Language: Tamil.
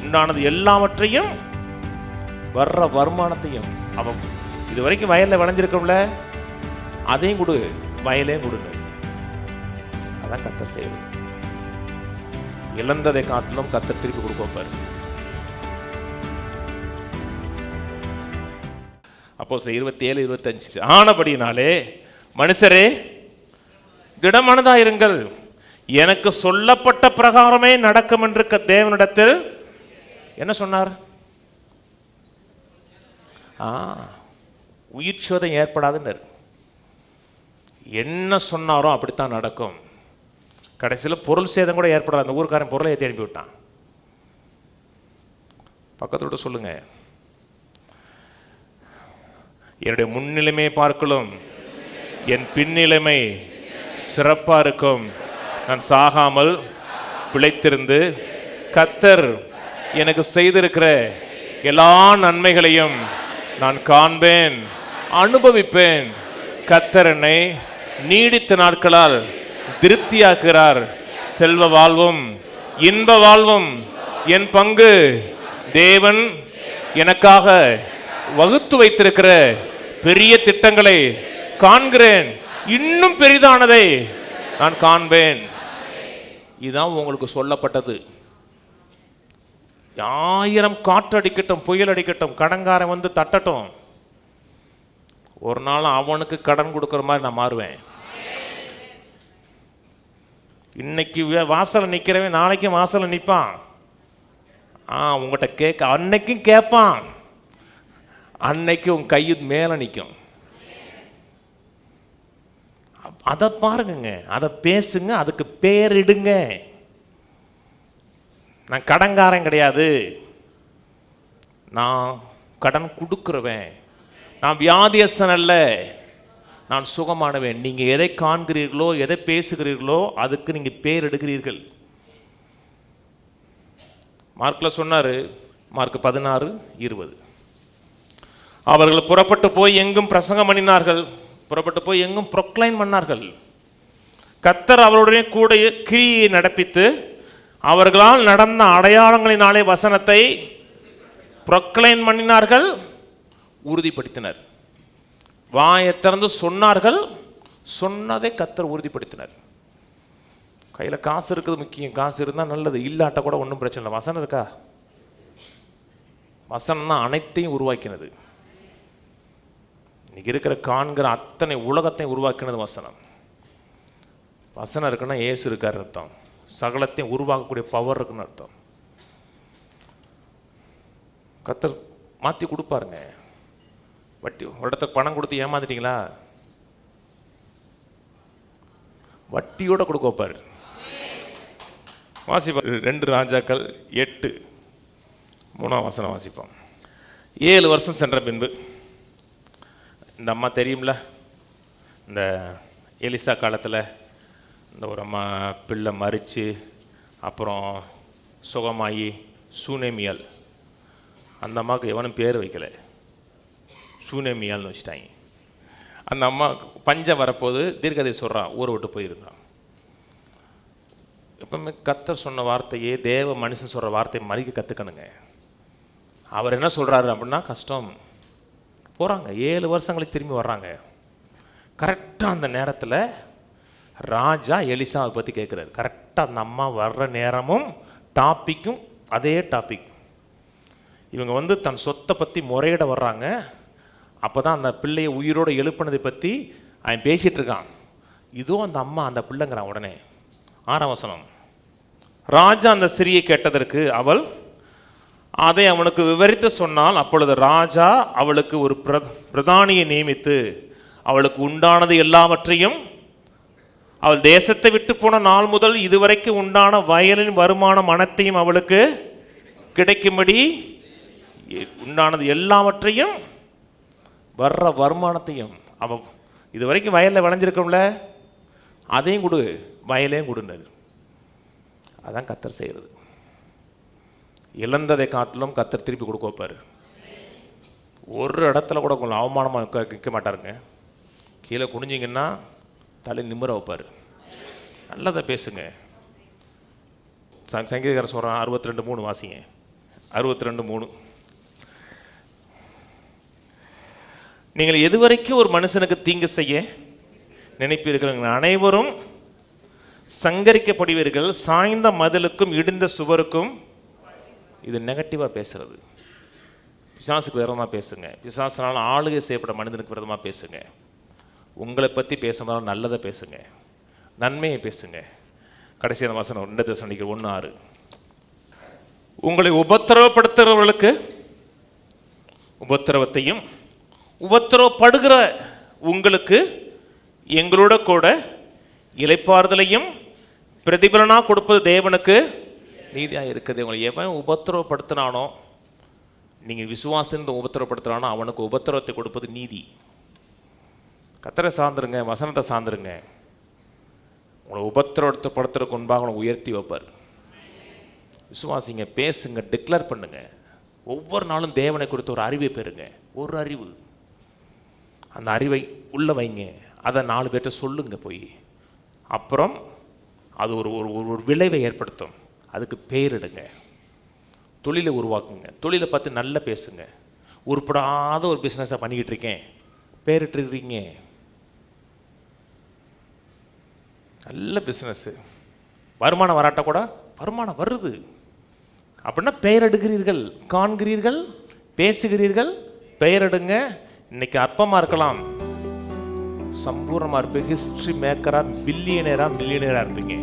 உண்டானது எல்லாவற்றையும் வர்ற வருமானத்தையும் அவன் இது வரைக்கும் வயல்ல விளைஞ்சிருக்கோம்ல, அதையும் கொடு, வயலையும் கொடுங்க. அதான் கர்த்தர் செய்வது. இழந்ததை காட்டிலும் கர்த்தர் திருப்பி கொடுப்பாரு. அப்போஸ்தலர் 27:25 ஆனபடியினாலே மனுஷரே திடமனதாயிருங்கள், எனக்கு சொல்லப்பட்ட பிரகாரமே நடக்கும் என்று தேவனிடத்தில் என்ன சொன்னார்? உயிர் சோதனை ஏற்படாதுன்னு என்ன சொன்னாரோ அப்படித்தான் நடக்கும். கடைசியில் பொருள் சேதம் கூட ஏற்படாது. அந்த ஊருக்காரன் பொருளை ஏற்றி அனுப்பி விட்டான். பக்கத்தோட சொல்லுங்க, என்னுடைய முன்னிலைமை பார்க்கலும் என் பின்னிலைமை சிறப்பா இருக்கும். நான் சாகாமல் பிழைத்திருந்து கர்த்தர் எனக்கு செய்திருக்கிற எல்லா நன்மைகளையும் நான் காண்பேன், அனுபவிப்பேன். கர்த்தர் என்னை நீடித்த நாட்களால் திருப்தியாக்குகிறார். செல்வ வாழ்வும் இன்ப வாழ்வும் என் பங்கு. தேவன் எனக்காக வகுத்து வைத்திருக்கிற பெரிய திட்டங்களை காண்கிறேன், இன்னும் பெரிதானதை நான் காண்பேன். இதுதான் உங்களுக்கு சொல்லப்பட்டது. 1000 காற்று அடிக்கட்டும், புயல் அடிக்கட்டும், கடன்காரன் வந்து தட்டட்டும், ஒரு நாள் அவனுக்கு கடன் கொடுக்குற மாதிரி நான் மாறுவேன். இன்னைக்கு வாசலை நிற்கிறவன் நாளைக்கும் வாசலை நிற்பான். உங்கள்கிட்ட கேட்க அன்னைக்கும் கேட்பான். அன்னைக்கு உன் கை மேலே நிற்கும். அதை பாருங்க, அதை பேசுங்க, அதுக்கு பேரிடுங்க. நான் கடன்காரன் கிடையாது, நான் கடன் கொடுக்குறவன். நான் வியாதியஸ்தன் அல்ல, நான் சுகமானவன். நீங்கள் எதை காண்கிறீர்களோ, எதை பேசுகிறீர்களோ அதுக்கு நீங்கள் பேர் எடுக்கிறீர்கள். மார்க்கில் சொன்னார், மார்க் 16:20 அவர்கள் புறப்பட்டு போய் எங்கும் பிரசங்கம் பண்ணினார்கள், புறப்பட்டு போய் எங்கும் ப்ரொக்ளைன் பண்ணார்கள். கர்த்தர் அவருடைய கூட கிரியை நடப்பித்து அவர்களால் நடந்த அடையாளங்களினாலே வசனத்தை ப்ரொக்ளைன் பண்ணினார்கள், உறுதிப்படுத்தினர். வாயை திறந்து சொன்னார்கள், சொன்னதை கர்த்தர் உறுதிப்படுத்தினர். கையில் காசு இருக்குது முக்கியம். காசு இருந்தால் நல்லது, இல்லாட்ட கூட ஒன்றும் பிரச்சனை இல்லை. வசனம் இருக்கா? வசனம் தான் அனைத்தையும் உருவாக்கினது. இன்னைக்கு இருக்கிற காண்கிற அத்தனை உலகத்தையும் உருவாக்கினது வசனம். வசனம் இருக்குன்னா ஏசு இருக்காரு அர்த்தம். சகலத்தையும் உருவாக்கக்கூடிய பவர் இருக்குன்னு அர்த்தம். கர்த்தர் மாற்றி கொடுப்பாருங்க. வட்டி ஒரு இடத்துக்கு பணம் கொடுத்து ஏமாத்திட்டீங்களா? வட்டியோட கொடுக்க வைப்பார். வாசிப்பார். 2 ராஜாக்கள் 8:3 வாசிப்போம். 7 வருஷம் சென்ற பின்பு இந்த அம்மா தெரியும்ல, இந்த எலிசா காலத்தில் இந்த ஒரு அம்மா பிள்ளை மறித்து அப்புறம் சுகமாகி சூனேமியால். அந்த அம்மாவுக்கு எவனும் பேர் வைக்கலை, சூனேமியால்னு வச்சுட்டாங்க. அந்த அம்மா பஞ்சம் வரப்போது தீர்க்கதை சொல்கிறான், ஊரை விட்டு போயிருந்தான். எப்பவுமே கர்த்தர் சொன்ன வார்த்தையே, தேவ மனுஷன் சொல்கிற வார்த்தையை மதிக்க கற்றுக்கணுங்க. அவர் என்ன சொல்கிறாரு அப்படின்னா கஷ்டம். போகிறாங்க, 7 வருஷம் கழிச்சு திரும்பி வர்றாங்க. கரெக்டாக அந்த நேரத்தில் ராஜா எலிசாவை பற்றி கேட்குறாரு. கரெக்டாக அந்த அம்மா வர்ற நேரமும் டாப்பிக்கும் அதே டாபிக். இவங்க வந்து தன் சொத்தை பற்றி முறையிட வர்றாங்க. அப்போ தான் அந்த பிள்ளையை உயிரோடு எழுப்பினதை பற்றி அவன் பேசிகிட்டு இருக்கான். இதுவும் அந்த அம்மா அந்த பிள்ளைங்கிறான். உடனே 6ஆம் வசனம், ராஜா அந்த ஸ்திரியை கேட்டதற்கு அவள் அதை அவனுக்கு விவரித்து சொன்னால், அப்பொழுது ராஜா அவளுக்கு ஒரு பிரதானியை நியமித்து அவளுக்கு உண்டானது எல்லாவற்றையும் அவள் தேசத்தை விட்டு போன நாள் முதல் இதுவரைக்கும் உண்டான வயலின் வருமானம் அனைத்தையும் அவளுக்கு கிடைக்கும்படி உண்டானது எல்லாவற்றையும் வர்ற வருமானத்தையும் அவள் இது வரைக்கும் வயலில் விளைஞ்சிருக்கோம்ல, அதையும் கொடு, வயலையும் கொடுனாரு. அதான் கர்த்தர் செய்கிறது. இழந்ததை காட்டிலும் கர்த்தர் திருப்பி கொடுக்க வைப்பார். ஒரு இடத்துல கூட உங்களை அவமானமாக நிற்க மாட்டாருங்க. கீழே குனிஞ்சிங்கன்னா தலை நிமிர வைப்பார். நல்லதை பேசுங்க. சங்கீதக்காரர் சொல்கிறான் 62:3 வாசிங்க. 62:3. நீங்கள் எதுவரைக்கும் ஒரு மனுஷனுக்கு தீங்கு செய்ய நினைப்பீர்கள், அனைவரும் சங்கரிக்கப்படுவீர்கள், சாய்ந்த மதிலுக்கும் இடிந்த சுவருக்கும். இது நெகட்டிவாக பேசுறது. பிசாசுக்கு விரோதமாக பேசுங்க. பிசாசுனால ஆளுகை செய்யப்பட்ட மனிதனுக்கு விரோதமாக பேசுங்க. உங்களை பற்றி பேசும்போது நல்லதை பேசுங்க, நன்மையை பேசுங்க. கடைசியான வசனம் 2 தெசலோனிக்கர் 1:6. உங்களை உபத்திரவப்படுத்துகிறவர்களுக்கு உபத்திரவத்தையும், உபத்திரவப்படுகிற உங்களுக்கு எங்களோட கூட இளைப்பாறுதலையும் பிரதிபலனாக கொடுப்பது தேவனுக்கு நீதியாக இருக்குது. உங்களை எவன் உபத்திரவப்படுத்தினானோ, நீங்கள் விசுவாசத்திலிருந்து உபத்திரவப்படுத்தினானோ அவனுக்கு உபத்திரவத்தை கொடுப்பது நீதி. கர்த்தரை சார்ந்துருங்க, வசனத்தை சார்ந்துருங்க. உங்களை உபத்திரவப்படுத்துறதுக்கு முன்பாக உங்களை உயர்த்தி வைப்பார். விசுவாசிங்க, பேசுங்க, டிக்ளேர் பண்ணுங்க. ஒவ்வொரு நாளும் தேவனை குறித்து ஒரு அறிவை பெறுங்க. ஒரு அறிவு, அந்த அறிவை உள்ள வைங்க. அதை 4 பேர்கிட்ட சொல்லுங்க போய். அப்புறம் அது ஒரு ஒரு விளைவை ஏற்படுத்தும். அதுக்கு பேரிடுங்க. தொழிலை உருவாக்குங்க. தொழிலை பார்த்து நல்லா பேசுங்க. உருப்படாத ஒரு பிஸ்னஸை பண்ணிக்கிட்டு இருக்கேன், பேரிட்டுருக்கிறீங்க. நல்ல பிஸ்னஸ்ஸு, வருமானம் வராட்ட கூட வருமானம் வருது அப்படின்னா பெயரெடுக்கிறீர்கள், காண்கிறீர்கள், பேசுகிறீர்கள், பெயரெடுங்க. இன்னைக்கு அற்பமாக இருக்கலாம், சம்பூர்ணமாக இருப்பீங்க. ஹிஸ்ட்ரி மேக்கராக, பில்லியனராக, மில்லியனராக இருப்பீங்க.